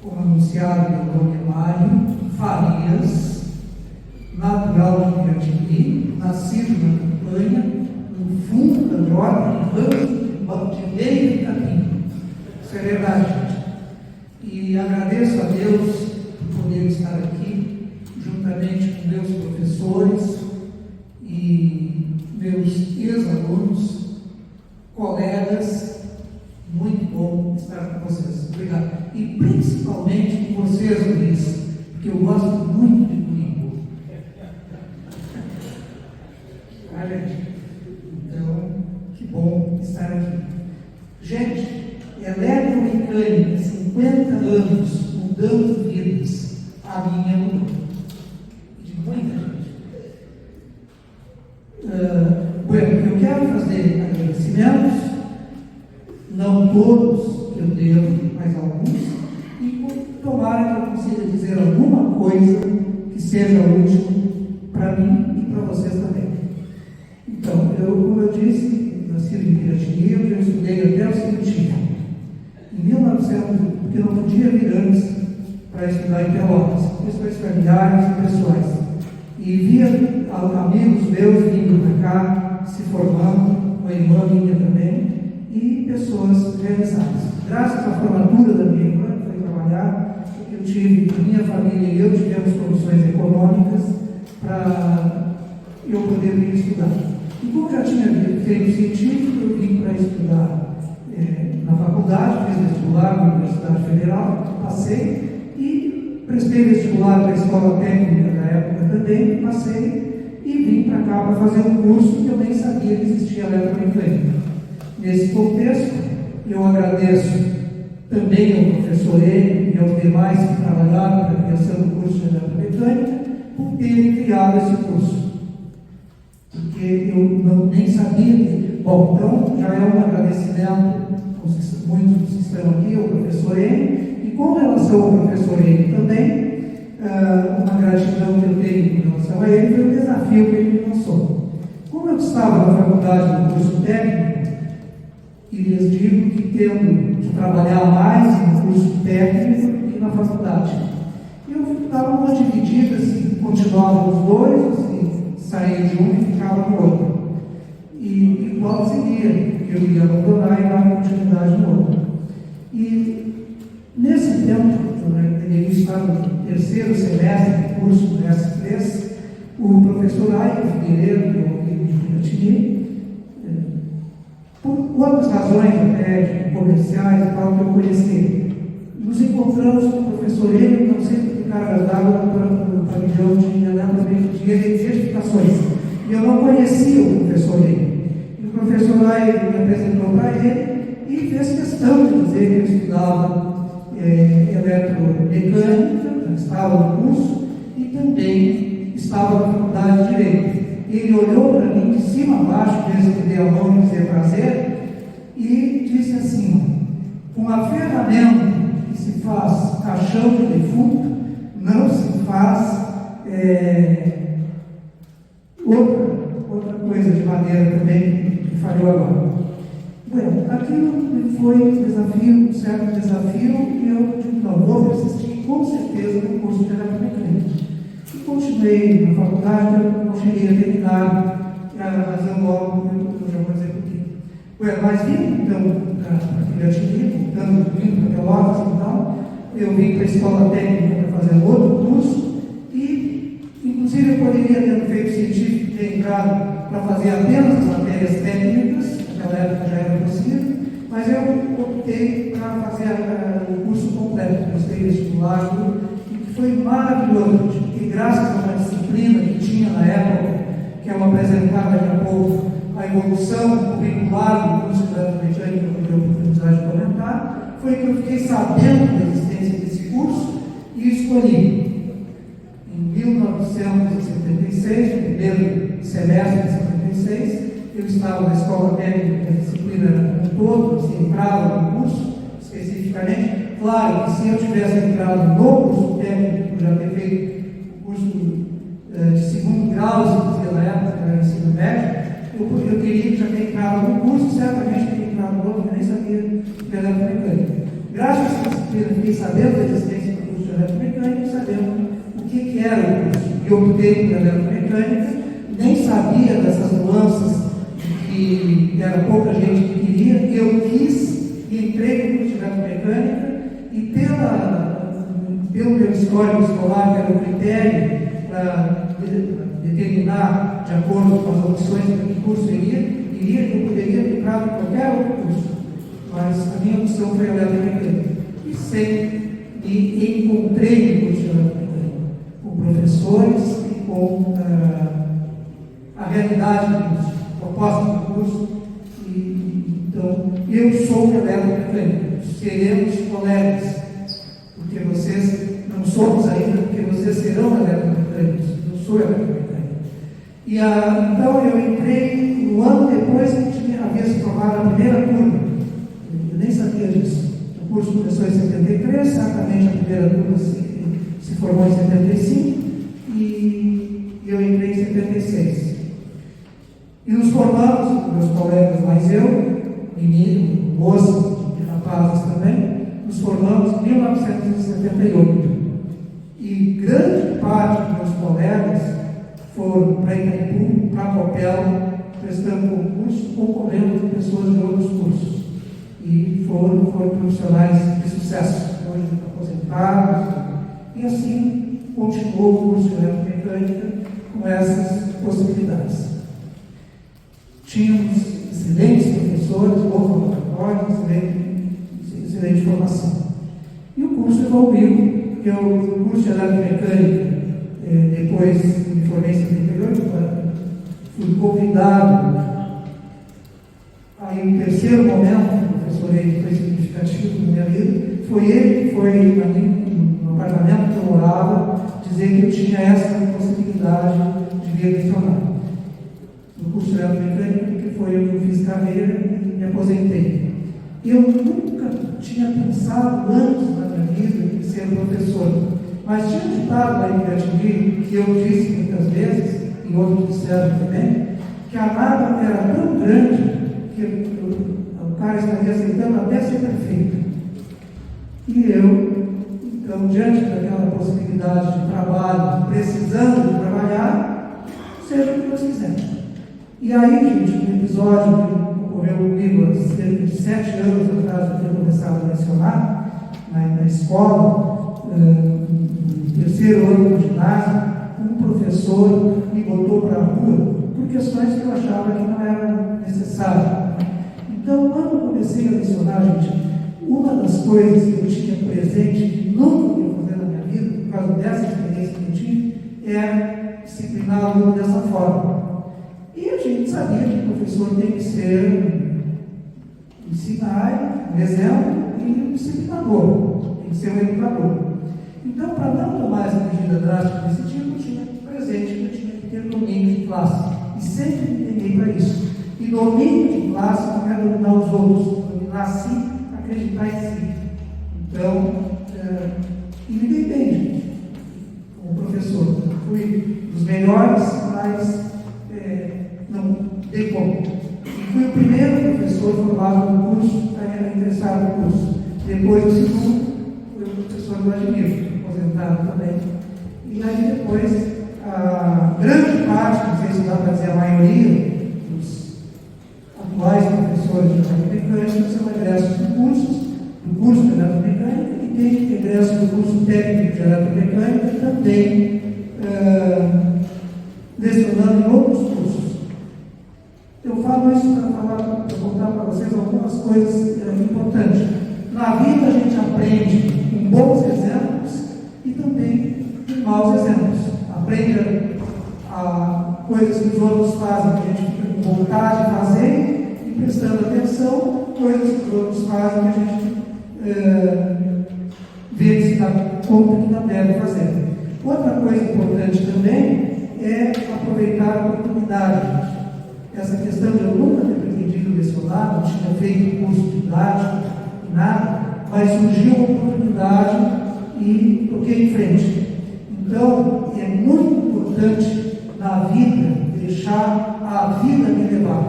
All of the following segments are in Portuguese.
como anunciado pelo Dom Mário Farias, natural de Piratini, nascido na campanha, no fundo da Norte, de meio do caminho. Isso é verdade, gente. E agradeço a Deus por poder estar aqui, juntamente com meus professores e meus ex-alunos, colegas. Muito bom estar com vocês. Obrigado. E principalmente com vocês, Luiz, porque eu gosto muito de comigo. Então, que bom estar aqui. Gente, eletromecânica, 50 anos, mudando vidas. A minha mudou. De muita gente. Eu quero fazer agradecimentos. Não todos que eu devo, mas alguns, e tomara que eu consiga dizer alguma coisa que seja útil para mim e para vocês também. Então, como eu disse, nascido em Piratini, eu estudei até o científico. Em 1900, porque não podia vir antes para estudar em Pelotas, questões familiares e pessoais. E via amigos meus vindo para cá, se formando, uma irmã minha também, e pessoas realizadas. Graças à formatura da minha irmã, que foi trabalhar, eu tive, a minha família e eu tivemos condições econômicas para eu poder vir estudar. E como já tinha feito científico, eu vim para estudar na faculdade, fiz vestibular na Universidade Federal, passei e prestei vestibular para a escola técnica na época também, passei e vim para cá para fazer um curso que eu nem sabia que existia eletromecânica. Nesse contexto, eu agradeço também ao professor Enio e aos demais que trabalharam para a criação do curso de eletromecânica por terem criado esse curso. Porque eu nem sabia. Bom, então já é um agradecimento, muitos que estão aqui, ao professor Enio, e com relação ao professor Enio também, uma gratidão que eu tenho com relação a ele foi o desafio que ele me lançou. Como eu estava na faculdade do curso técnico, e lhes digo que tendo de trabalhar mais no curso técnico do que na faculdade. Eu estava numa dividida, se continuava nos dois, ou se saía de um e ficava no outro. E qual seria que eu ia abandonar e dar continuidade no outro. E nesse tempo, eu teria estado no terceiro semestre do curso do S3, o professor Aiko Figueiredo, que é o filho de Piratini, por outras razões até comerciais e tal que eu conheci. Nos encontramos com o professor Enio, não sei por que cargas d'água para o pavilhão de edificações. E eu não conhecia o professor Enio. E o professor lá me apresentou para ele e fez questão de dizer que eu estudava eletromecânica, estava no curso, e também estava na faculdade de Direito. Ele olhou para mim de cima a baixo, desde que dei a mão e dizer prazer, e disse assim: com a ferramenta que se faz caixão de defunto, não se faz outra coisa de madeira também que falhou agora. Bom, aquilo foi um desafio, um certo desafio, e eu digo, não, vou persistir com certeza no curso de eletromecânica. E continuei na faculdade, eu não cheguei a terminar, que era a razão logo que eu já vou dizer por quê. Mas vim, então, para Piratini, vindo para Pelotas e tal, eu vim para a escola técnica para fazer outro curso, e, inclusive, eu poderia ter feito científico e ter entrado para fazer apenas as matérias técnicas, naquela época já era possível, mas eu optei para fazer o curso completo, prestei vestibular, e que foi maravilhoso, porque graças a uma disciplina que tinha na época, que eu vou apresentar daqui a pouco, a evolução curricular do curso de eletromecânica, que eu tive a oportunidade de comentar, foi que eu fiquei sabendo da existência desse curso e escolhi. Em 1976, no primeiro semestre de 76, eu estava na escola técnica, a disciplina era um todo, se entrava no curso, especificamente. Claro que se eu tivesse entrado no curso técnico, por já ter feito o curso de segundo grau, se dizia na época, era ensino médio, eu teria que já ter entrado no curso, certamente teria entrado no outro, nem sabia que era eletromecânica. graças a essa disciplina, fiquei sabendo da existência do curso de eletromecânica, sabendo o que era o curso. E optei por eletromecânica, nem sabia dessas nuances, que era pouca gente que queria, eu quis e entrei no curso de eletromecânica, e pelo meu histórico escolar, que era o critério para determinar, de acordo com as opções para que curso eu poderia aplicar em qualquer outro curso, mas a minha opção foi a eletromecânica. E sempre me encontrei no curso de eletromecânica, com professores e com a realidade do curso, a proposta do curso. Então, eu sou eletromecânico, seremos colegas, porque vocês não somos ainda, porque vocês serão eletromecânicos. Eu sou eletromecânico. E então eu entrei um ano depois que havia se formado a primeira turma. Eu nem sabia disso. O curso começou em 73, certamente a primeira turma se formou em 75 e eu entrei em 76. E nos formamos, meus colegas, mais eu, menino, moças e rapazes também, nos formamos em 1978. E grande parte dos meus colegas foram para Itaipu, para Copel, prestando concurso, concorrendo com pessoas de outros cursos. E foram profissionais de sucesso, hoje aposentados. E assim continuou o curso de eletromecânica com essas possibilidades. Tínhamos excelentes professores, bons laboratórios, excelente formação. E o curso evoluiu. O curso de eletromecânica, depois me formei em 78, fui convidado. Aí, o terceiro momento, o professor ele foi significativo na minha vida, foi ele que foi no apartamento que eu morava, dizer que eu tinha essa possibilidade de vir lecionar. No curso de eletromecânica, que foi eu que fiz carreira e me aposentei. Eu nunca tinha pensado antes na minha vida em ser professor, mas tinha ditado lá em Piratininga, que eu disse muitas vezes, e outros disseram também, que a mágoa era tão grande que o cara estaria aceitando até ser prefeito. E eu, então, diante daquela possibilidade de trabalho, precisando de trabalhar, seja o que Deus quiser. E aí, gente, um episódio que ocorreu comigo há cerca de 7 anos atrás de ter começado a lecionar na escola, no terceiro ano do ginásio, um professor me botou para a rua por questões que eu achava que não era necessário. Então, quando eu comecei a lecionar, gente, uma das coisas que eu tinha presente, que nunca ia fazer na minha vida, por causa dessa experiência que eu tive, era disciplinar o aluno dessa forma. E a gente sabia que o professor tem que ser ensinar, um exemplo, e um disciplinador, tem que ser um educador. Então, para não tomar essa medida drástica desse tipo, eu tinha presente que eu tinha que ter domínio de classe. E sempre me empenhei para isso. E domínio de classe não é dominar os outros, dominar a si, acreditar em si. Então, e me dei bem, gente, como professor. Fui dos melhores, mas não dei conta. E fui o primeiro professor formado no curso a ingressar no curso. Depois, o segundo, fui o professor Vladimir, aposentado também. E aí, depois, a grande parte, não sei se dá para dizer a maioria, dos atuais professores de eletromecânica são egressos do curso de eletromecânica e tem egressos do curso técnico de eletromecânica e também lecionando em outros cursos. Eu falo isso para contar para vocês algumas coisas importantes. Na vida a gente aprende com bons exemplos e também com maus exemplos. Aprende a coisas que os outros fazem, que a gente fica com vontade de fazer e prestando atenção, coisas que os outros fazem que a gente vê se dá conta que não deve fazer. Outra coisa importante também é aproveitar a oportunidade. Essa questão de eu nunca ter pretendido lecionar, não tinha feito curso de didática, nada, mas surgiu uma oportunidade e toquei em frente. Então, é muito importante na vida deixar a vida me levar,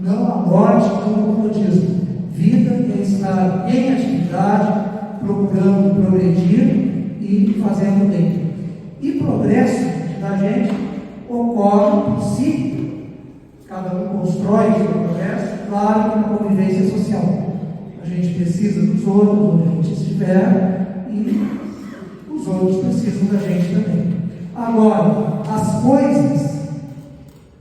não a morte, não o comodismo. Vida é estar em atividade, procurando progredir e fazendo bem. E progresso da gente ocorre por si, cada um constrói o seu progresso, claro que na convivência social. A gente precisa dos outros, onde a gente estiver, e os outros precisam da gente também. Agora, as coisas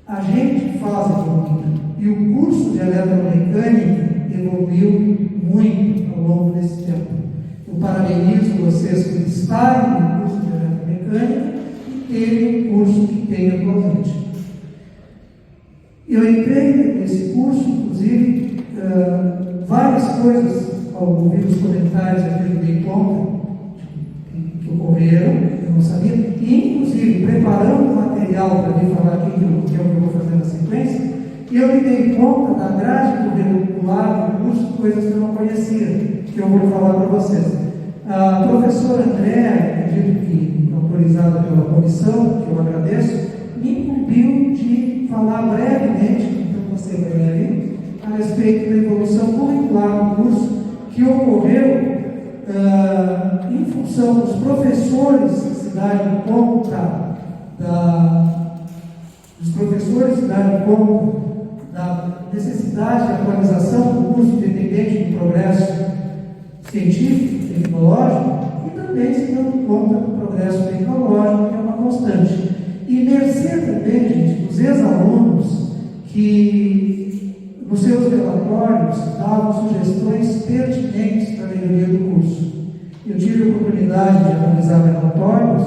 a gente faz evoluir, e o curso de eletromecânica evoluiu muito ao longo desse tempo. Eu parabenizo vocês por estarem no curso de eletromecânica e terem o curso que tem atualmente. Eu entrei nesse curso, inclusive, várias coisas, ao ouvir os comentários aqui, eu dei conta que ocorreram, eu não sabia, e inclusive preparando o material para vir falar aqui, que é o que eu vou fazer na sequência, eu me dei conta da grade curricular do curso, coisas que eu não conhecia, que eu vou falar para vocês. A professora Andréa, acredito que autorizada pela comissão, que eu agradeço, me incumbiu de falar brevemente, então vou ser breve, a respeito da evolução curricular do curso que ocorreu em função dos professores que se darem conta da necessidade de atualização do curso dependente do progresso científico, tecnológico, e também se dando conta do progresso tecnológico, que é uma constante. E mercê também, gente, dos ex-alunos que, nos seus relatórios, davam sugestões pertinentes para a melhoria do curso. Eu tive a oportunidade de analisar relatórios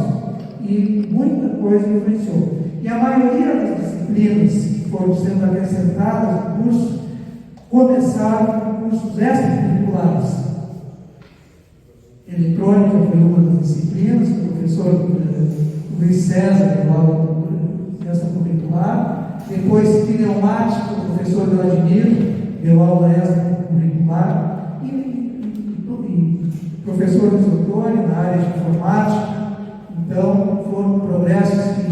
e muita coisa influenciou. E a maioria das disciplinas que foram sendo acrescentadas no curso começaram com cursos extracurriculares. Eletrônica foi uma das disciplinas, o professor Luiz César deu aula extracurricular. Depois, pneumática, o professor Vladimir deu aula extracurricular. E professor Luiz Antônio na área de informática. Então, foram progressos que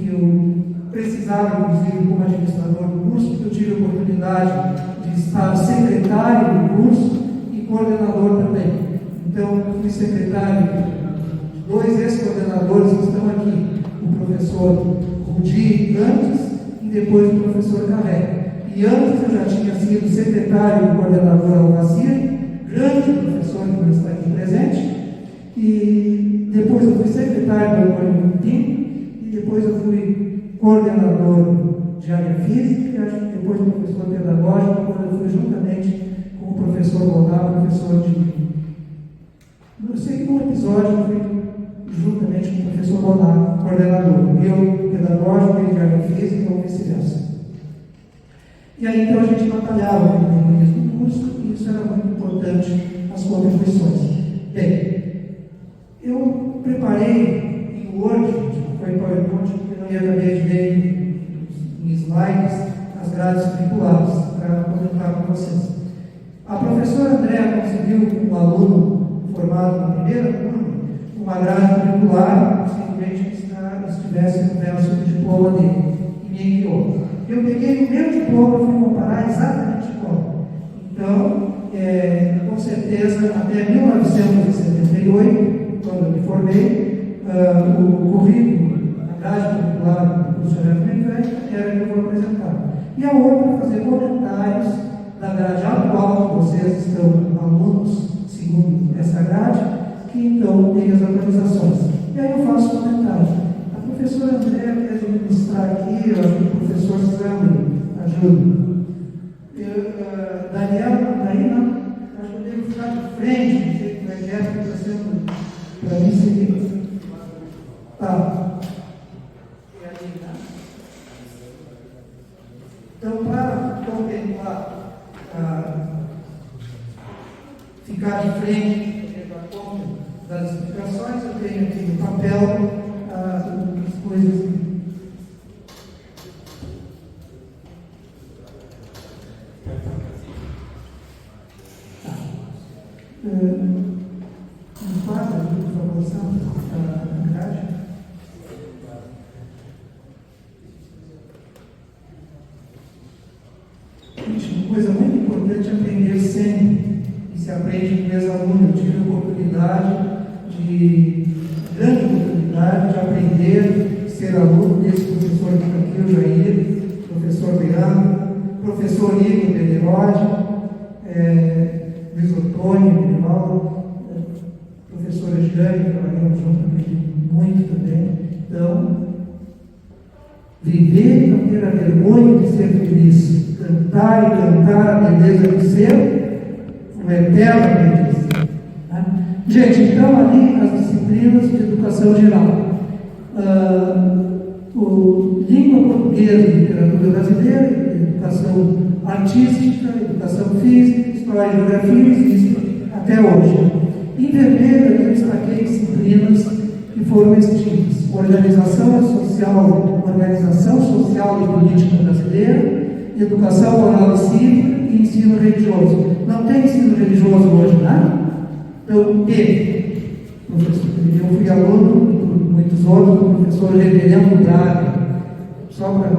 eu precisava, inclusive, como administrador do curso, porque eu tive a oportunidade de estar secretário do curso e coordenador também. Então, eu fui secretário de dois ex-coordenadores que estão aqui, o professor Rudi antes e depois o professor Carré. E antes eu já tinha sido secretário e coordenador Alvacir, grande professor que não está aqui presente, e depois eu fui secretário do Antônio Pinto, e depois eu fui coordenador de área física, e depois professor pedagógico, quando eu fui juntamente com o professor Bonar, professor de... Eu sei que no episódio eu fui juntamente com o professor Bonar, coordenador, eu pedagógico, ele de área física ou vice-versa. E aí então a gente batalhava no mecanismo do curso, e isso era muito importante, as contribuições. Bem, eu preparei em Word, foi em PowerPoint, porque não ia caber de ver em slides as grades curriculares para comentar com vocês. A professora Andréa conseguiu um aluno formado na primeira turma, uma grade curricular, simplesmente que estivesse no verso do diploma dele, e me enviou. Eu peguei o meu diploma e fui comparar exatamente igual. Então, com certeza, até 1978, quando eu me formei, o currículo, a grade curricular do curso de eletromecânica era que eu vou apresentar. E a outra, fazer comentários da grade atual, que vocês estão alunos, segundo essa grade, que então tem as atualizações. E aí eu faço comentários. A professora André quer ministrar aqui, eu acho que o professor Sandro ajuda. Daniel, daí não, acho que eu devo ficar de frente, não sei como é que é, porque está sendo para mim seguir. Tá. Então, para contemplar, ficar de frente, fazendo a conta das explicações, eu tenho aqui no papel as coisas. Me passa aqui, por favor, a grade. Gente, uma coisa muito importante é aprender sempre. que se aprende com ex-aluno. Eu tive grande oportunidade de aprender, ser aluno desse professor que está aqui, o Jair, professor Beano, professor Igor Benerode, Luiz Otônio, Grimaldo, professora Jane, trabalhamos junto, aprendi muito também. Então, viver e não ter a vergonha de ser feliz, cantar e cantar a beleza de ser um eterno aprendiz. Né? Gente, então ali as disciplinas de educação geral. Língua portuguesa, literatura brasileira, educação artística, educação física, história e geografia, existe até hoje. Em vermelho, eu destaquei disciplinas que foram extintas. Organização social e política brasileira, educação moral e cívica e ensino religioso. Não tem ensino religioso hoje, né? Então, teve. Eu fui aluno, muitos outros, do professor Reverendo Braga, só para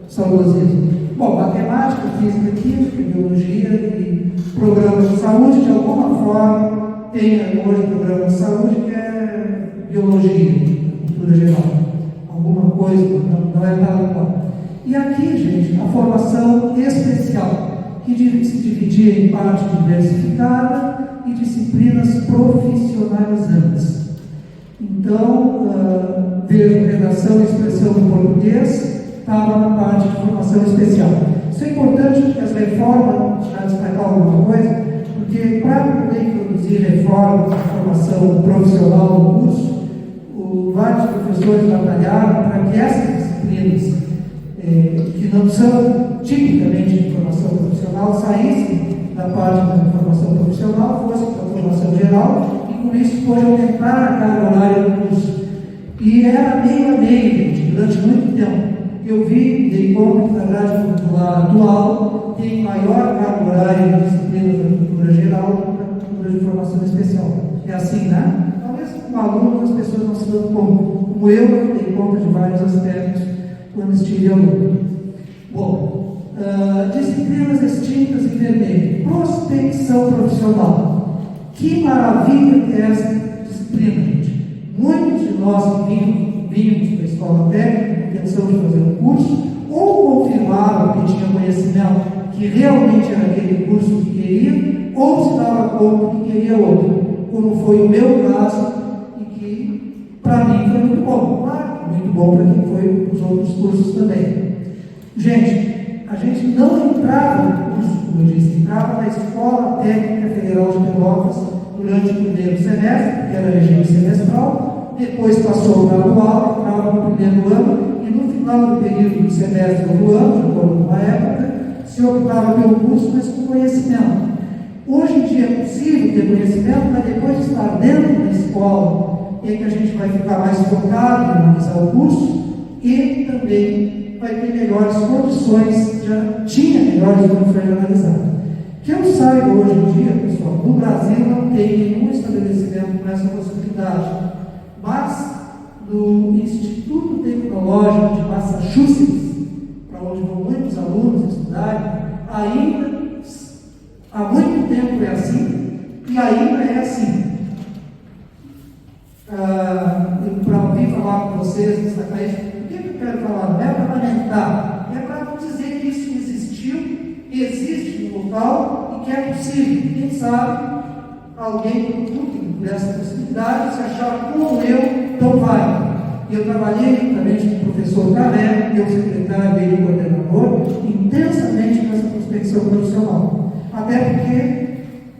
saudosismo. Bom, matemática, física, química, biologia e programas de saúde, de alguma forma, tem hoje programa de saúde que é biologia, cultura geral. Alguma coisa, não é nada igual. E aqui, gente, a formação especial, que se dividia em parte diversificada e disciplinas profissionalizantes. Então, vejo redação e expressão em português, estava na parte de formação especial. Isso é importante porque as reformas, já destacar alguma coisa, porque para poder introduzir reformas de formação profissional no curso, vários professores batalharam para que essas disciplinas, que não são tipicamente de formação profissional, saíssem da parte da formação profissional, fossem para a formação geral, e com isso pôde aumentar a carga horária do curso. E era meio a meio, gente, durante muito tempo. Eu dei conta que na grade curricular atual tem maior carga horária de disciplinas da cultura geral do que da cultura de formação especial. É assim, né? Talvez como aluno as pessoas não se dão conta. Como eu dei conta de vários aspectos quando estive aluno. Bom, disciplinas extintas em vermelho. Prospecção profissional. Que maravilha que é essa disciplina, gente. Muitos de nós que vínhamos da escola técnica, intenção de fazer um curso, ou confirmaram que tinha conhecimento que realmente era aquele curso que queria, ou se dava conta que queria outro, como foi o meu caso, e que para mim foi muito bom. Claro, muito bom para quem foi os outros cursos também. Gente, a gente não entrava no curso, como eu disse, entrava na Escola Técnica Federal de Pelotas durante o primeiro semestre, que era regime semestral, depois passou o gradual, entrava no primeiro ano, e no final do período do semestre do ano, de acordo com a época, se optava pelo curso, mas com conhecimento. Hoje em dia é possível ter conhecimento, mas depois de estar dentro da escola, é que a gente vai ficar mais focado em analisar o curso e também vai ter melhores condições, já tinha melhores condições de analisar. Que eu saiba hoje em dia, pessoal, no Brasil não tem nenhum estabelecimento com essa possibilidade, mas no Instituto Tecnológico de Massachusetts, para onde vão muitos alunos estudarem, ainda há muito tempo é assim, e ainda é assim. Para ouvir falar com vocês, destacar isso, o que eu quero falar? Não é para lamentar, é para não dizer que isso existiu, existe no local e que é possível. Quem sabe alguém procure por essa possibilidade, se achar como eu, então vai. Eu trabalhei juntamente com o professor Carré, meu secretário e coordenador, intensamente nessa prospecção profissional. Até porque,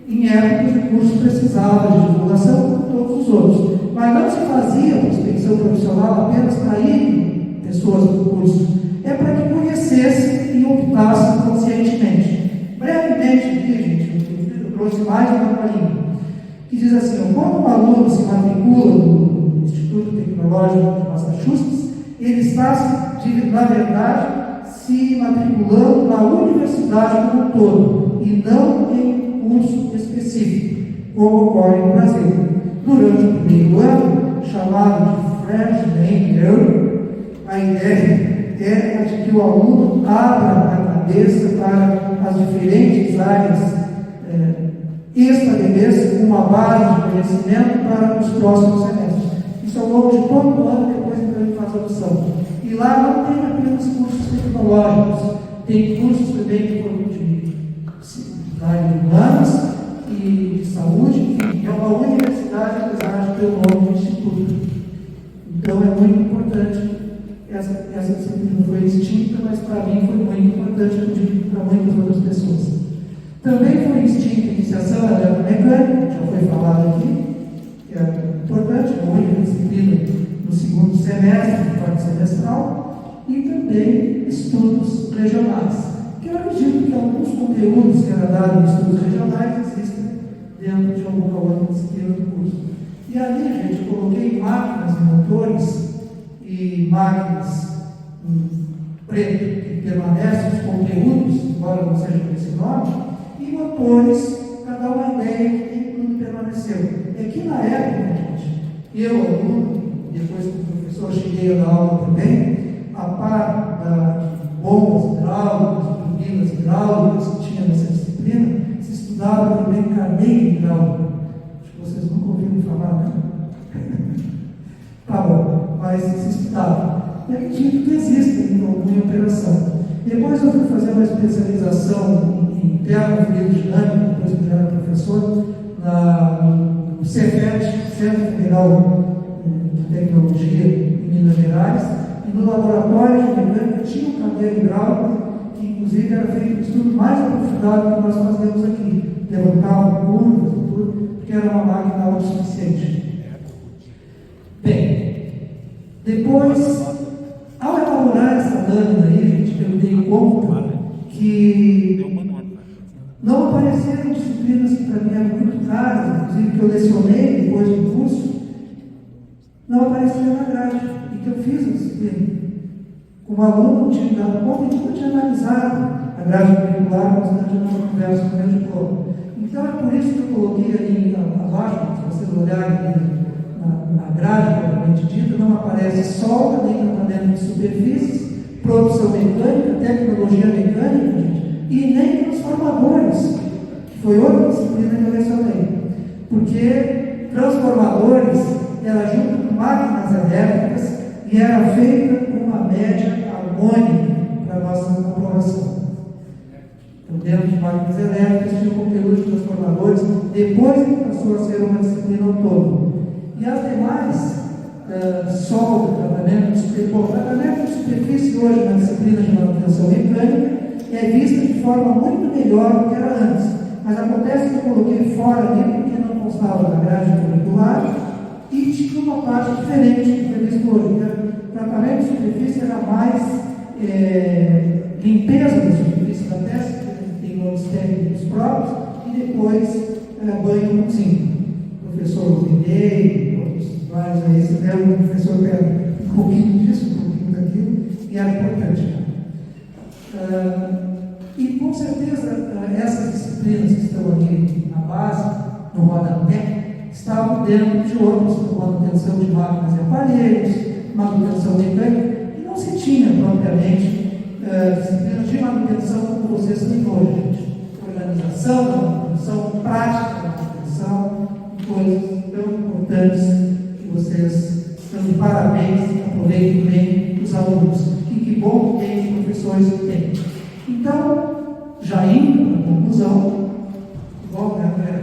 em épocas, o curso precisava de divulgação como todos os outros. Mas não se fazia prospecção profissional apenas para ir pessoas do curso. É para que conhecessem e optassem conscientemente. Brevemente, aqui, gente, eu trouxe mais uma palhinha, que diz assim: quando um aluno se matricula no Instituto Tecnológico de Massachusetts, ele está, na verdade, se matriculando na universidade como um todo, e não em um curso específico, como ocorre no Brasil. Durante o primeiro ano, chamado de freshman year, a ideia é a de que o aluno abra a cabeça para as diferentes áreas estabeleça uma base de conhecimento para os próximos semestres. Isso ao longo de todo o ano, depois então ele faz a opção. E lá não tem apenas cursos tecnológicos, tem cursos também de área de humanas e de saúde, enfim, é uma universidade, apesar de ter o nome de instituto. Então é muito importante, essa disciplina foi extinta, mas para mim foi muito importante, eu digo para muitas outras pessoas. Também foi extinta a iniciação à eletromecânica, já foi falado aqui, que é importante, é a única disciplina no segundo semestre, no quarto semestral, e também estudos regionais, que eu acredito que alguns conteúdos que era dado em estudos regionais existem dentro de alguma outra disciplina do curso. E ali, gente, eu coloquei máquinas e motores e máquinas preto, que permanecem os conteúdos, embora não seja com esse nome, e motores, para dar uma ideia de que tudo permaneceu. É que na época, gente, eu, aluno, depois que o professor cheguei a dar aula também, a par das bombas hidráulicas, turbinas hidráulicas que tinha nessa disciplina, se estudava também carneiro hidráulico. Acho que vocês nunca ouviram falar, né? Tá bom, mas se estudava. E acredito que existe ainda alguma operação. Depois eu fui fazer uma especialização em termofluidodinâmica, depois que eu já era professor, no Cefet, Centro Federal de Tecnologia em Minas Gerais, e no laboratório de mecânica tinha um candeeiro hidráulico, que inclusive era feito um estudo mais aprofundado que nós fazemos aqui. Levantava curvas e tudo, porque era uma máquina autossuficiente. Bem, depois, ao elaborar essa lâmina aí, gente, eu dei conta que não apareceram disciplinas que para mim eram muito caras, inclusive que eu lecionei depois do curso, não apareceram na grade, e que eu fiz a disciplina. Como aluno, tinha dado conta e nunca tinha analisado a grade curricular, constante numa conversa com o meu diploma. Então é por isso que eu coloquei ali abaixo, se vocês olharem na grade propriamente dita, não aparece solda, nem tratamento de superfícies, produção mecânica, tecnologia mecânica, gente, e nem transformadores, que foi outra disciplina que eu mencionei. Porque transformadores era junto com máquinas elétricas e era feita com uma média harmônica para a nossa aprovação. Então, dentro de máquinas elétricas, tinha conteúdo de transformadores, depois que passou a ser uma disciplina autônoma. E as demais, solda, tratamento de superfície hoje na disciplina de manutenção mecânica, é vista de forma muito melhor do que era antes. Mas acontece que eu coloquei fora ali, porque não constava na grade curricular, e tinha uma parte diferente do que foi visto hoje. O tratamento de superfície era mais limpeza da superfície da peça, que tem nomes técnicos próprios, e depois banho com zinco. O professor Vinei, outros vários aí, se der o professor pega um pouquinho disso, um pouquinho daquilo, e era importante. E com certeza essas disciplinas que estão ali na base, no rodapé, estavam dentro de outras, como manutenção de máquinas e aparelhos, manutenção mecânica, e não se tinha propriamente disciplinas de manutenção como vocês têm hoje, gente. Organização da manutenção, prática da manutenção, coisas tão importantes que vocês estão de parabéns, aproveitem bem os alunos. E que bom que tem os professores que têm. Então, já indo para a conclusão, bom, né, André?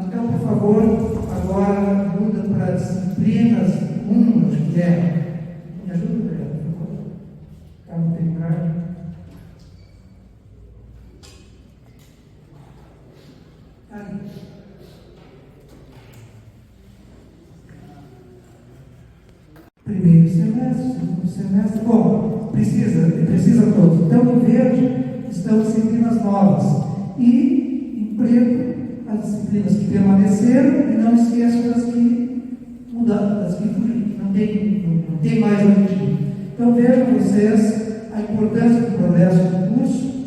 Então, por favor, agora muda para disciplinas 1, acho que é. Me ajuda, André, por favor. Está no temporário. Aí. Primeiro semestre, segundo semestre, bom, precisa todos. Então, em verde estão as disciplinas novas e em preto as disciplinas que permaneceram, e não esqueçam das que mudaram, das que não tem mais origem. Então, vejam vocês a importância do progresso do curso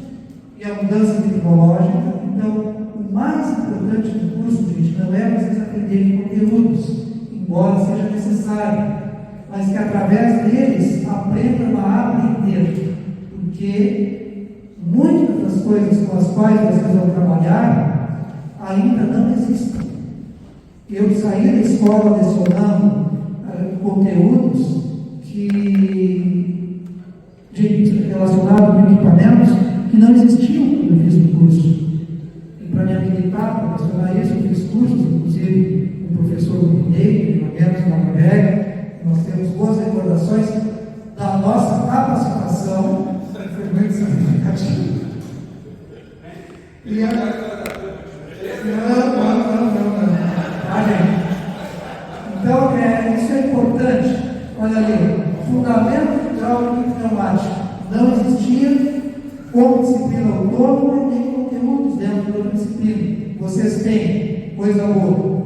e a mudança tecnológica. Então, o mais importante do curso, gente, não é vocês aprenderem conteúdos, embora seja necessário, mas que através deles aprendam a aprender, porque muitas das coisas com as quais vocês vão trabalhar ainda não existem. Eu saí da escola lecionando conteúdos relacionados com equipamentos que não existiam quando eu fiz o curso. E para me habilitar para lecionar isso, eu fiz cursos, inclusive com o professor Mineiro, treinamentos na Noruega. Nós temos boas recordações da nossa capacitação, foi muito significativo. E Então, isso é importante. Olha ali, fundamento hidráulico e pneumático. Não existia como disciplina autônoma nem conteúdos dentro da disciplina. Vocês têm, coisa boa.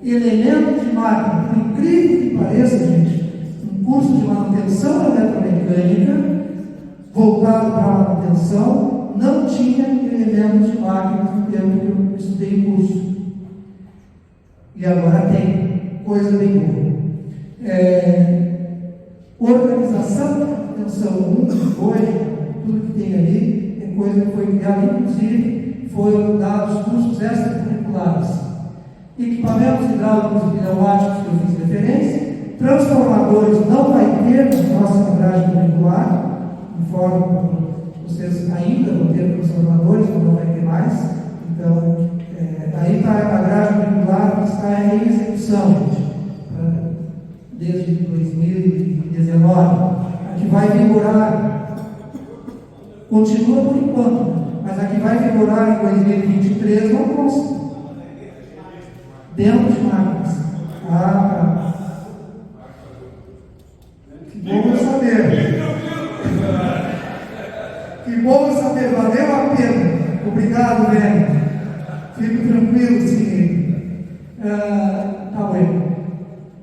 Elementos de máquina, por incrível que pareça, gente, um curso de manutenção eletromecânica voltado para a manutenção, não tinha elementos de máquina no tempo que eu estudei o curso. E agora tem, coisa bem boa. Organização da manutenção 1, 2, tudo que tem ali, é coisa que foi criada, inclusive foram dados cursos extracurriculares. Equipamentos hidráulicos e pneumáticos que eu fiz referência, transformadores não vai ter na nossa grade curricular, informo vocês ainda vão ter transformadores, mas não vai ter mais. Então, aí está a grade curricular que está em execução, desde 2019, a que vai vigorar, continua por enquanto, mas a que vai vigorar em 2023 não consta. Dentro de máquinas. Que bom saber. Que bom saber, valeu a pena. Obrigado, velho. Fique tranquilo, sim. Tá bom.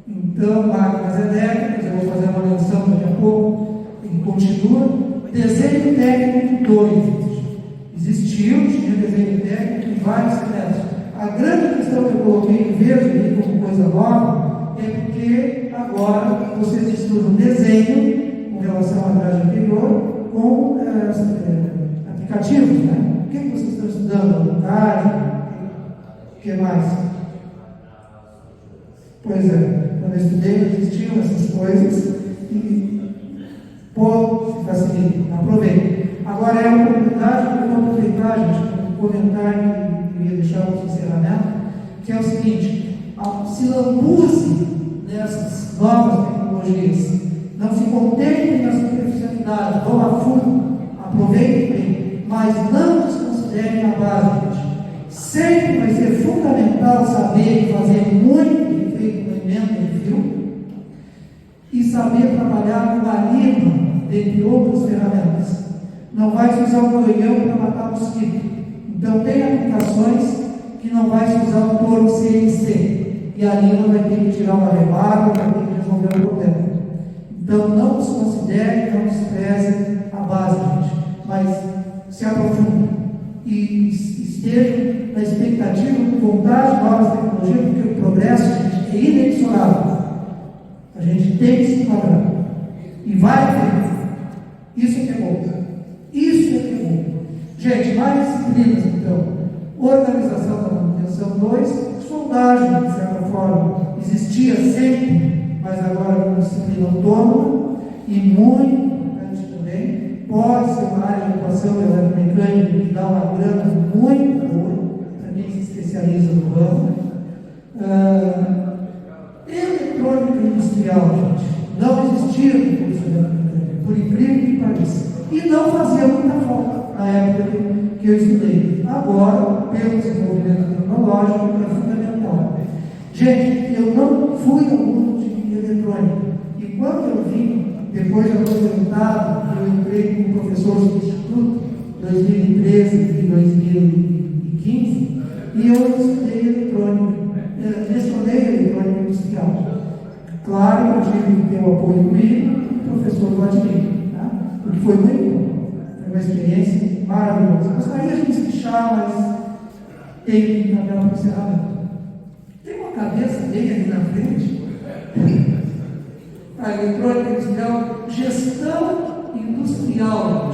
Então, máquinas elétricas, eu vou fazer uma menção daqui a pouco, e continua. Desenho técnico 2. Existiu, tinha desenho técnico em vários semestres. A grande questão que eu coloquei em verde ali como coisa nova é porque agora vocês estudam desenho com relação à grade anterior com aplicativos, né? O que vocês estão estudando? AutoCAD? O que mais? Pois é, quando eu estudei existiam essas coisas e pô, facilita, aproveita. Agora é uma oportunidade, eu vou aproveitar, gente, um comentário que eu ia deixar para o encerramento, que é o seguinte: se lambuze nessas novas tecnologias, não se contentem na superficialidade, vão a fundo, aproveitem bem, mas não desconsiderem a base, gente. Sempre vai ser fundamental saber fazer muito bem feito uma emenda de fio e saber trabalhar com gariba, dentre outras ferramentas. Não vai se usar um canhão para matar mosquito. Então tem aplicações que não vai se usar um torno CNC e ali não vai ter que tirar uma rebarba, vai ter que resolver o problema. Então não desconsidere, não despreze a base, gente, mas se aprofunde e esteja na expectativa com vontade de novas tecnologias, porque o progresso, gente, é inexorável. A gente tem que se enquadrar e vai ter. Isso é que é bom. Isso é que é bom. Gente, mais disciplinas, então. Organização da manutenção 2, soldagem, de certa forma, existia sempre, mas agora com disciplina autônoma, e muito importante também, pode ser uma área de atuação eletromecânica que dá uma grana muito boa, para quem se especializa no ramo. Eletrônica industrial, gente, não existia no curso de eletromecânica, por incrível que pareça. E não fazia muita falta na época que eu estudei. Agora, pelo desenvolvimento tecnológico, é fundamental. Gente, eu não fui aluno de eletrônica. E quando eu vim, depois de aposentado, eu entrei como professor substituto, 2013 e 2015, e eu estudei eletrônica. Lecionei eletrônica industrial. Claro, eu tive que ter o apoio do professor Vladimir. Porque foi muito bom, foi uma experiência maravilhosa. Gostaria de destrinchar, mas tem que caminhar para o encerramento. Tem uma cabeça bem ali na frente, a eletrônica industrial, gestão industrial.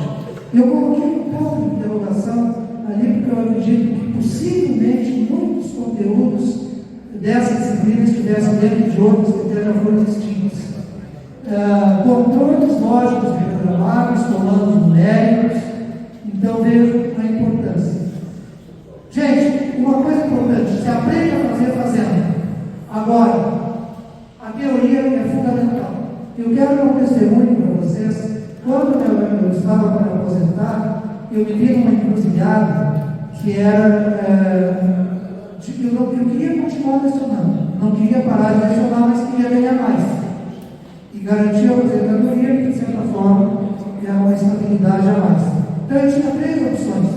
Eu coloquei um ponto de interrogação ali, eu acredito que possivelmente muitos conteúdos dessa disciplina estivessem dentro de outras que já foram extintas. Controles lógicos reprogramáveis, comandos numéricos, então vejo a importância. Gente, uma coisa importante, se aprende a fazer fazendo. Agora, a teoria é fundamental. Eu quero dar um testemunho para vocês. Quando eu estava para me aposentar, eu me vi numa encruzilhada que era... eu queria continuar lecionando, não queria parar de lecionar, mas queria ganhar mais. E garantir a aposentadoria, que de certa forma é uma estabilidade a mais. Então eu tinha 3 opções,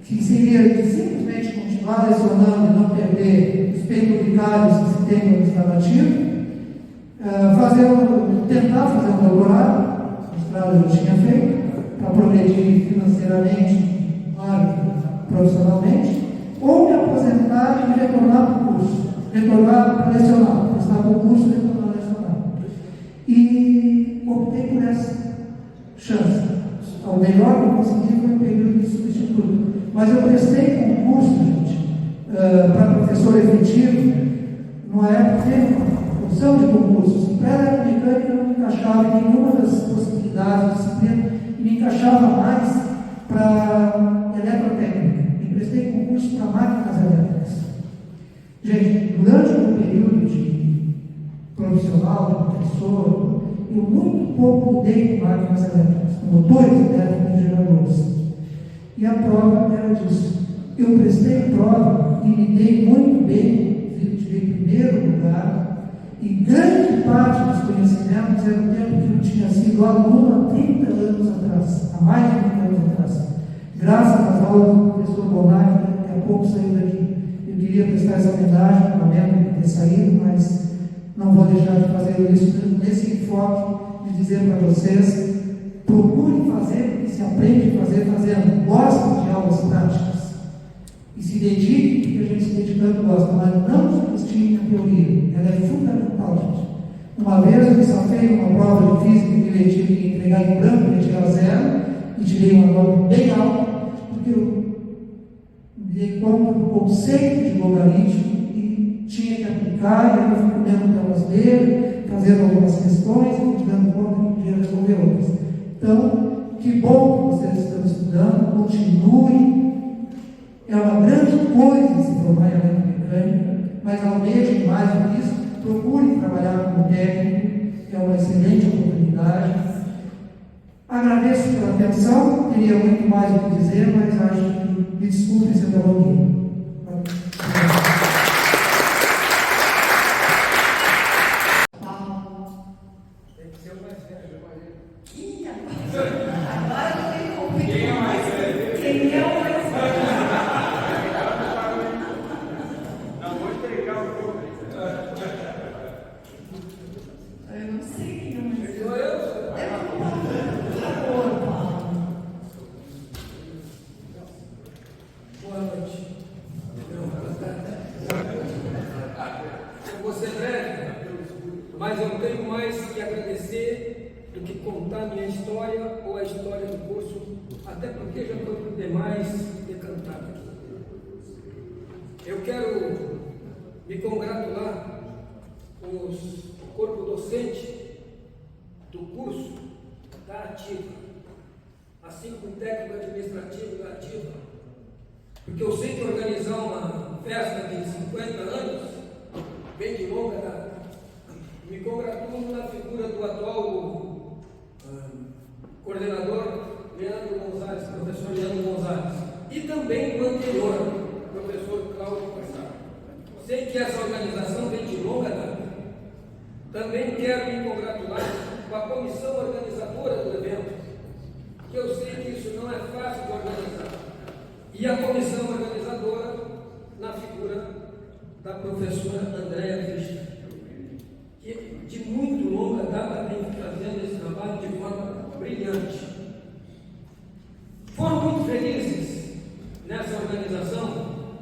que seria de simplesmente continuar lecionando e não perder os penduricários que se tem quando está nativo, tentar fazer um doutorado, mestrado eu tinha feito, para progredir financeiramente, claro, profissionalmente, ou me aposentar e retornar para o curso, retornar para lecionar, prestar concurso e retornar a lecionar. E optei por essa chance. O melhor que eu consegui foi um período de substituto. Mas eu prestei concurso, gente, para professor efetivo, numa época que teve uma opção de concursos. Em pré-mecânica não me encaixava em nenhuma das possibilidades de disciplina e me encaixava mais para eletrotécnica. E prestei concurso para máquinas elétricas. Gente, durante o meu período de profissional, de professor, eu muito pouco lidei com máquinas elétricas, com motores elétricos e geradores. E a prova era disso. Eu prestei prova e me dei muito bem, tirei primeiro lugar, e grande parte dos conhecimentos era o tempo que eu tinha sido aluno há 30 anos atrás, há mais de 30 anos atrás. Graças às aulas do professor Bonatti, daqui a pouco saiu daqui. Eu queria prestar essa homenagem, lamento de ter saído, mas não vou deixar de fazer isso nesse enfoque de dizer para vocês: procure fazer, porque se aprende a fazer fazendo. Goste de aulas práticas e se dedique, porque a gente se dedicando gosta, mas não subestime a teoria, ela é fundamental, gente. Uma vez eu me safei numa prova de física que eu tive que entregar em branco, eu tirei 0 e tirei uma nota bem alta, porque eu me dei conta do conceito de logaritmo e tinha que aplicar, e aí eu fui comendo pelas ler, fazendo algumas questões, e me dando conta que podia resolver outras. Então, que bom que vocês estão estudando, continue. É uma grande coisa se formar em eletromecânica, mas almejem mais do que isso, procure trabalhar como técnico, é uma excelente oportunidade. Agradeço pela atenção, teria muito mais o que dizer, mas acho que, me desculpe se eu derrubei. Mas eu tenho mais que agradecer do que contar minha história ou a história do curso, até porque já estou por demais decantado aqui. Eu quero me congratular com o corpo docente do curso da Ativa, assim como o técnico administrativo da Ativa, porque eu sei que organizar uma festa de 50 anos vem de longa data. Me congratulo na figura do atual coordenador Leandro Gonzalez, professor Leandro Gonzalez, e também do anterior, professor Cláudio Passaro. Sei que essa organização vem de longa data. Também quero me congratular com a comissão organizadora do evento, que eu sei que isso não é fácil de organizar. E a comissão organizadora na figura da professora Andréa Cristian, que de muito longa data vem fazendo esse trabalho de forma brilhante. Foram muito felizes nessa organização,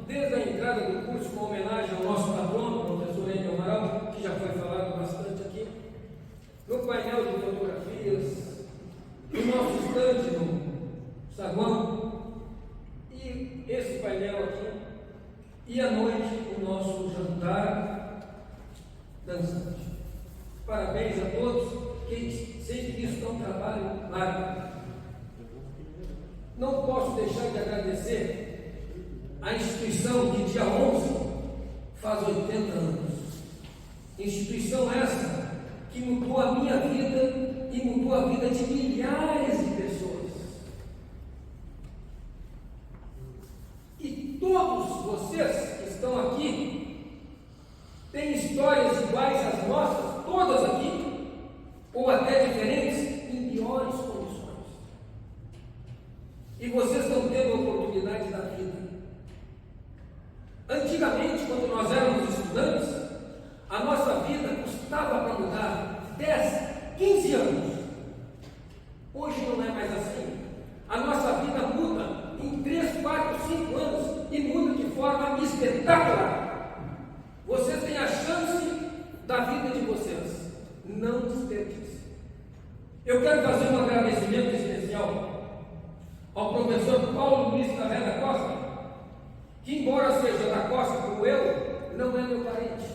desde a entrada do curso, com homenagem ao nosso patrono, o professor Enio Amaral, que já foi falado bastante aqui, no painel de fotografias, no nosso estande no saguão, e e esse painel aqui, e à noite o nosso jantar dançante. Parabéns a todos que sei que isso é um trabalho árduo. Não posso deixar de agradecer a instituição que dia 11 faz 80 anos. Instituição essa que mudou a minha vida e mudou a vida de milhares de pessoas. E todos vocês que estão aqui têm histórias iguais às nossas, todas aqui, ou até diferentes, em piores condições. E vocês estão tendo a oportunidade da vida. Antigamente, quando nós éramos estudantes, a nossa vida custava para mudar 10, 15 anos. Hoje não é mais assim. A nossa vida muda em 3, 4, 5 anos e muda de forma espetacular. Vocês têm a chance da vida de vocês. Não desperdice. Eu quero fazer um agradecimento especial ao professor Paulo Luiz Carré da Costa, que embora seja da Costa como eu, não é meu parente.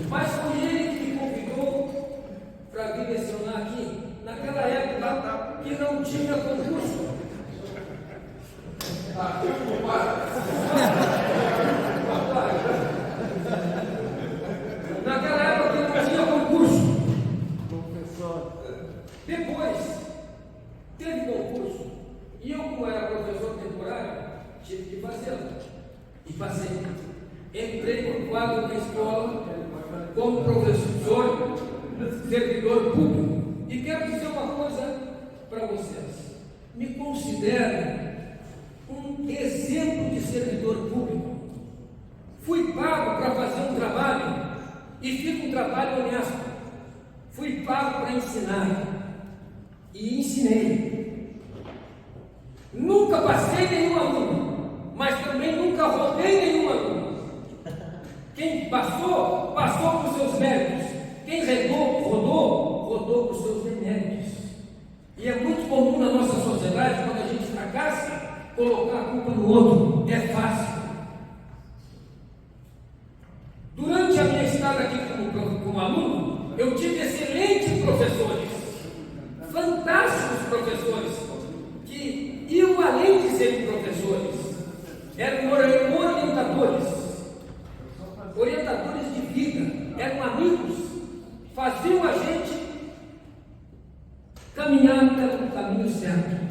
Mas foi ele que me convidou para vir lecionar aqui, naquela época que não tinha concurso. Naquela época que não tinha concurso. Depois, teve concurso. E eu, como era professor temporário, tive que fazê-lo. E passei. Entrei no quadro da escola como professor, servidor público. E quero dizer uma coisa para vocês. Me considero um exemplo de servidor público. Fui pago para fazer um trabalho e fiz um trabalho honesto. Fui pago para ensinar e ensinei. Nunca passei nenhum aluno, mas também nunca roubei nenhum aluno. Quem passou, passou por seus méritos. Quem rodou por seus deméritos. E é muito comum na nossa sociedade, quando a gente fracassa, colocar a culpa no outro. É fácil. Durante a minha estada aqui como aluno, eu tive excelentes professores, fantásticos professores, que iam além de serem professores, eram orientadores de vida, eram amigos, faziam a gente caminhar pelo caminho certo.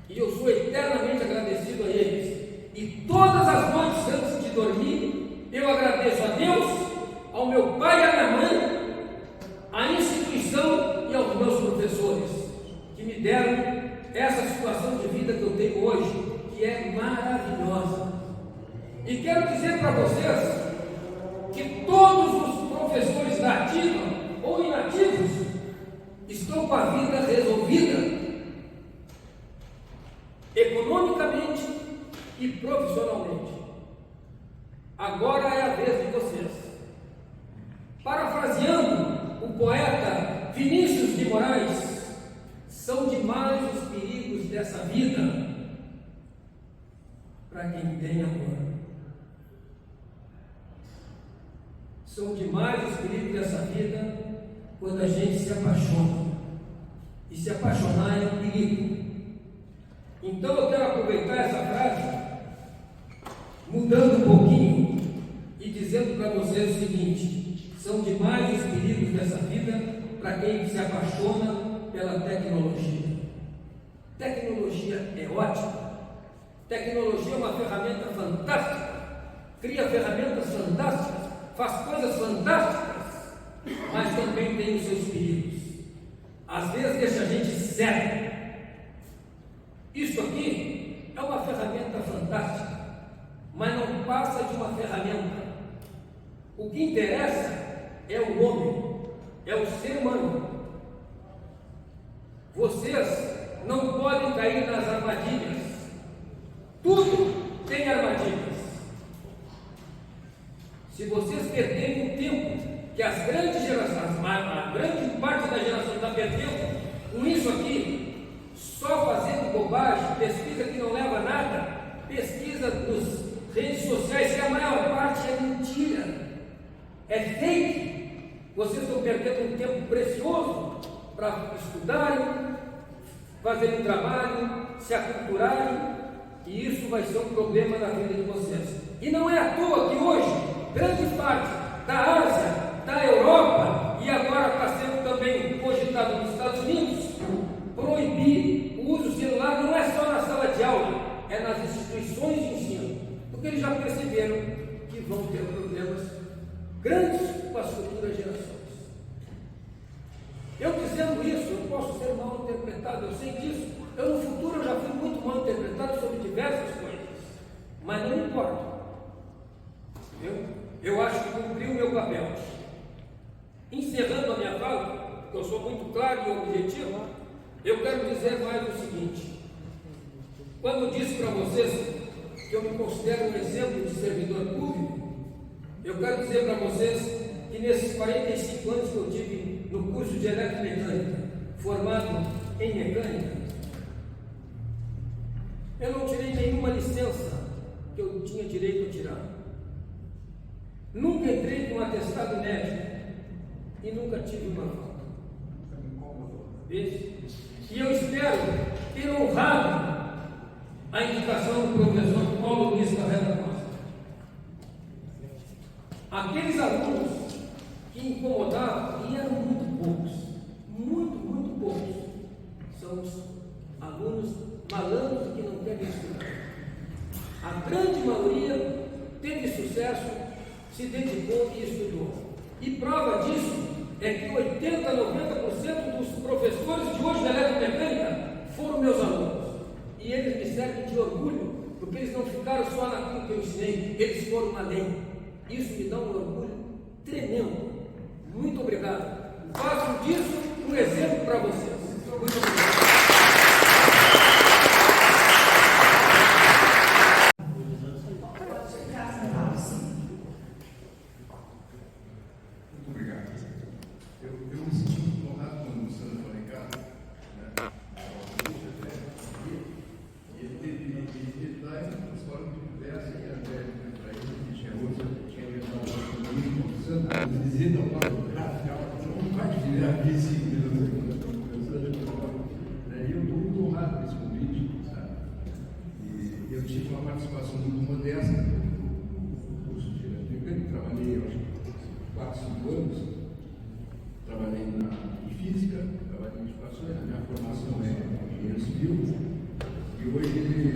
E eu sou eternamente agradecido a eles. E todas as noites antes de dormir, eu agradeço a Deus, ao meu pai e à minha mãe, à instituição e aos meus professores, que me deram essa situação de vida que eu tenho hoje, que é maravilhosa. E quero dizer para vocês que todos os professores da ativa ou inativos estão com a vida resolvida, economicamente e profissionalmente. Agora é a vez de vocês. Parafraseando o poeta Vinícius de Moraes, são demais os perigos dessa vida para quem tem amor. São demais os perigos dessa vida quando a gente se apaixona. E se apaixonar é um perigo. Então eu quero aproveitar essa frase, mudando um pouquinho e dizendo para vocês o seguinte: são demais os perigos dessa vida para quem se apaixona pela tecnologia. Tecnologia é ótima. Tecnologia é uma ferramenta fantástica. Cria ferramentas fantásticas, faz coisas fantásticas, mas também tem os seus perigos. Às vezes deixa a gente cego. Isso aqui é uma ferramenta fantástica, mas não passa de uma ferramenta. O que interessa é o homem, é o ser humano. Vocês não podem cair nas armadilhas. Tudo tem armadilhas. Se vocês perderem o tempo que as grandes gerações, a grande parte da geração está perdendo com isso aqui, só fazendo bobagem, pesquisa que não leva a nada, pesquisa nas redes sociais que a maior parte é mentira, é fake. Vocês estão perdendo um tempo precioso para estudarem, fazerem trabalho, se aculturarem, e isso vai ser um problema na vida de vocês. E não é à toa que hoje, grande parte da Ásia, da Europa, e agora está sendo também cogitado nos Estados Unidos, proibir o uso celular não é só na sala de aula, é nas instituições de ensino, porque eles já perceberam que vão ter problemas grandes com as futuras gerações. Eu dizendo isso, eu posso ser mal interpretado, eu sei disso. Eu no futuro eu já fui muito mal interpretado sobre diversas coisas, mas não importa. Eu acho que cumpri o meu papel. Encerrando a minha fala, porque eu sou muito claro e objetivo, eu quero dizer mais o seguinte: quando eu disse para vocês que eu me considero um exemplo de servidor público, eu quero dizer para vocês que nesses 45 anos que eu tive no curso de eletromecânica, formado em mecânica, eu não tirei nenhuma licença que eu tinha direito a tirar. Nunca entrei com um atestado médico e nunca tive uma falta. E eu espero ter honrado a indicação do professor Paulo Luiz Carrera Costa. Aqueles alunos que incomodavam, e eram muito poucos, muito poucos, são os alunos malandros que não querem estudar. A grande maioria teve sucesso, se dedicou e estudou. E prova disso é que 80%, 90% dos professores de hoje da eletromecânica foram meus alunos. E eles me servem de orgulho, porque eles não ficaram só naquilo que eu ensinei, eles foram além. Isso me dá um orgulho tremendo. Muito obrigado. Faço disso um exemplo para vocês. Muito obrigado. Eu me senti muito honrado quando o Sandro foi lá em casa, né? E ele teve lá uma escola muito diversa, e era velho para ele, tinha outros, tinha orientado comigo, o Sandro, eles diziam, não vai virar vice, e eu estou muito honrado com esse convite, sabe? E eu tive uma participação muito modesta no curso de eletromecânica, trabalhei, acho que 4, 5 anos. Trabalhei em física, trabalhei em edificações, a minha formação é engenheiro civil, e hoje eu tenho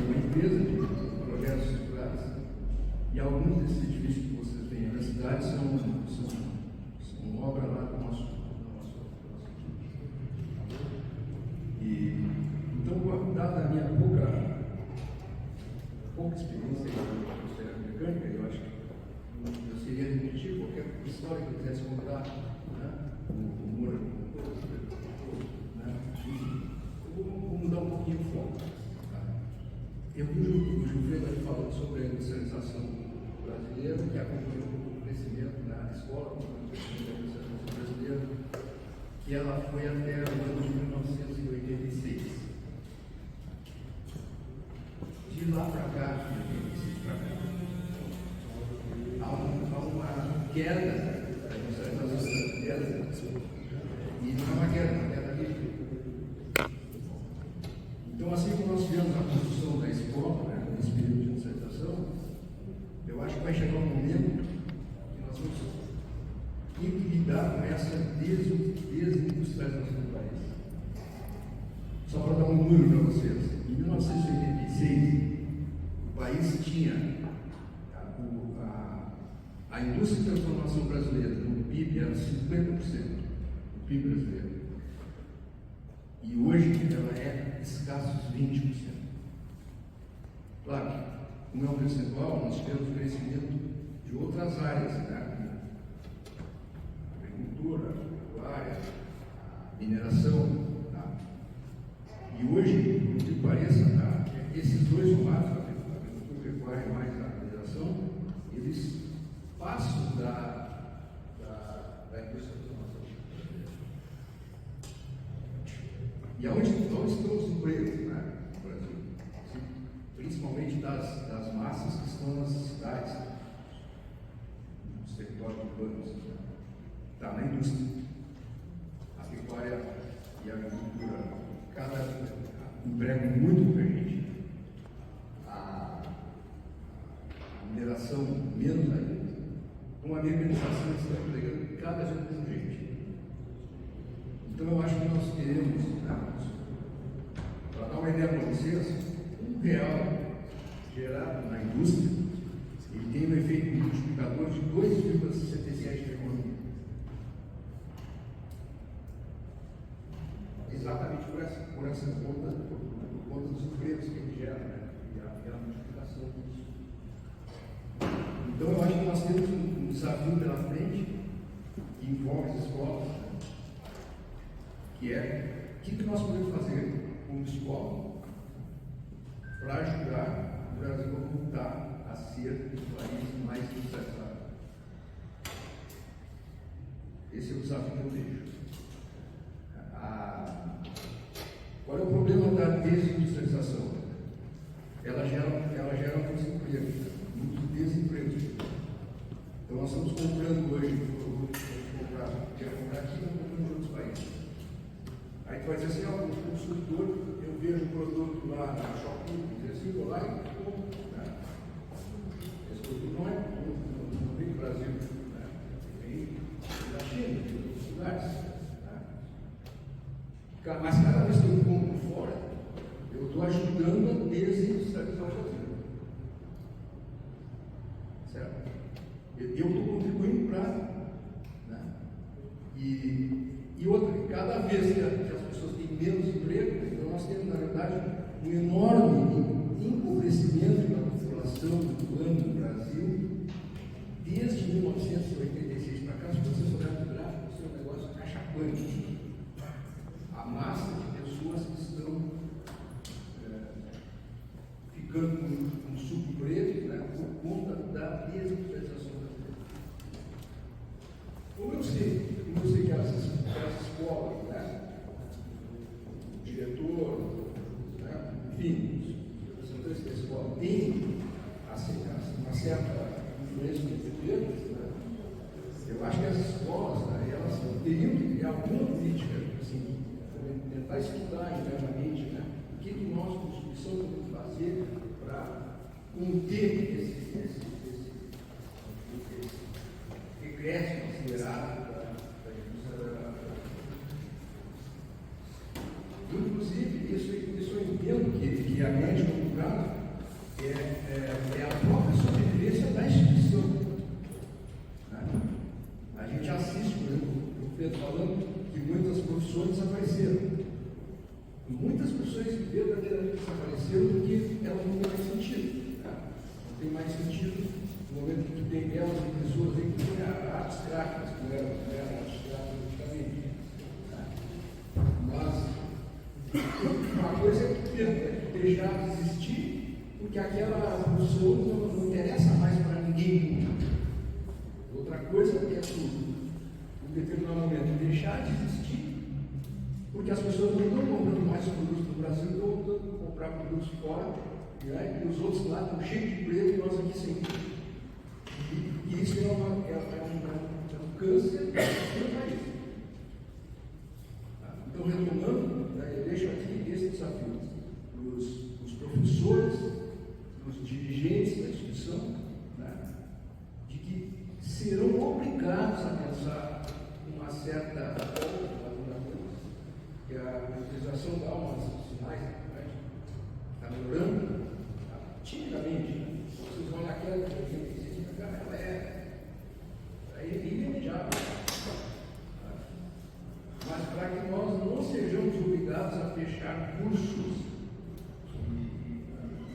uma empresa de projetos estruturais. E alguns desses edifícios que vocês veem na cidade são obra lá do nosso time. E, então, dada a minha pouca experiência em engenharia mecânica, eu acho que eu seria repetir qualquer história que eu quisesse contar. Vou mudar um pouquinho o foco. Eu vi o Gilfredo ali falando sobre a industrialização brasileira, que acompanhou o crescimento na escola, o crescimento da industrialização brasileira, que ela foi até o ano de 1986. De lá para cá, de 86 para cá, há uma queda. E não é uma queda livre. Então, assim como nós tivemos a construção da escola, né, nesse período de industrialização, eu acho que vai chegar um momento que nós vamos ter que lidar com essa desindustrialização do país. Só para dar um número para vocês, em 1986, o país tinha a indústria de transformação brasileira no PIB era 50% do PIB brasileiro. E hoje ela é escassos 20%. Claro, como é um percentual, nós tivemos crescimento de outras áreas, né? Agricultura, pecuária, mineração. Tá? E hoje, por que pareça, tá? Esses dois formatos, a agricultura, pecuária e mais a mineração, eles passam da indústria da transformação. E onde estão os empregos, né, no Brasil? Principalmente das massas que estão nas cidades, nos territórios urbanos, está na indústria. A pecuária e a agricultura empregam muito para a gente. A mineração menos ainda. Com a mecanização está empregando cada vez menos gente. Então eu acho que nós queremos, para dar uma ideia para vocês, R$1 gerado na indústria, ele tem um efeito multiplicador de 2,67 na economia. Exatamente por essa conta, por conta dos empregos que ele gera, né? E a multiplicação disso. Então eu acho que nós temos um desafio pela frente que envolve as escolas, né? Que é o que nós podemos fazer como escola para ajudar o Brasil a voltar a ser um país mais industrializado. Esse é o desafio que eu vejo. Qual é o problema da desindustrialização? Ela gera muitos empregos, muitos desempregos. Então nós estamos comprando hoje produtos que quer comprar aqui, não compramos em outros países. Aí tu vai dizer assim, ó, como consumidor, eu vejo um produto lá na Shopping, dizer assim, vou lá e compro. Né? Esse produto não vem do Brasil, né? Vem da China, de outros lugares. Né? Mas cada vez que eu compro fora, eu estou ajudando a desindustrializar o Brasil. Certo? Eu estou contribuindo para. Né? E outra, cada vez que as pessoas têm menos emprego, então nós temos, na verdade, um enorme empobrecimento da população urbana do Brasil, desde 1986 para cá. Se vocês olharem o gráfico, isso é um negócio acachapante. A massa de pessoas que estão ficando com subemprego, né, por conta da desindustrialização brasileira. Como eu sei que essas escolas, né, o diretor, né, enfim, os representantes da escola têm uma certa influência no governo, né, eu acho que as escolas, né, elas teriam que criar alguma política, assim, tentar estudar internamente, né, o que nós, como instituição, podemos fazer para conter esse regresso acelerado da indústria. Inclusive, isso eu entendo que a grande complicado é a própria sobrevivência da instituição. Né? A gente assiste, por exemplo, o Pedro falando que muitas profissões desapareceram. Muitas pessoas verdadeiramente desapareceram porque elas não têm mais sentido. Né? Não tem mais sentido no momento que tu tem belas pessoas aí que têm artes gráficas, que não eram artes gráficas antigamente. Né? Mas uma coisa é deixar de existir porque aquela profissão não interessa mais para ninguém no mundo. Outra coisa é tu, em determinado momento, deixar de existir porque as pessoas não estão comprando mais produtos no Brasil, estão voltando a comprar produtos fora, né? E os outros lá estão cheios de emprego e nós aqui sem. E isso é um câncer do país. Então, retomando, né, eu deixo aqui esse desafio para os professores, para os dirigentes da instituição, né, de que serão obrigados a pensar uma certa que a utilização dá umas sinais, né? Está melhorando, tá? Timidamente, né? Vocês vão naquela que ela é irremediável. Mas para que nós não sejamos obrigados a fechar cursos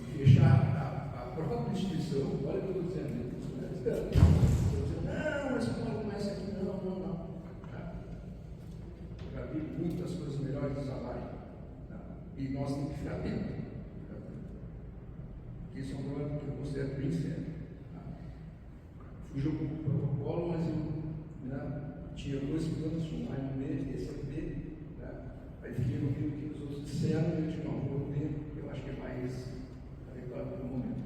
e fechar a própria instituição, olha o que eu estou dizendo, não, a escola começa aqui, não. Já vi muitas coisas melhores do salário. Tá? E nós temos que ficar atentos. Esse é um problema que eu considero bem sério. Tá? Fugiu um pouco do protocolo, mas eu tinha 2 planos, um A e um B, esse é o B. Tá? Aí fiquei ouvindo o que os outros disseram e eu disse, não, vou ver, eu acho que é mais adequado no momento.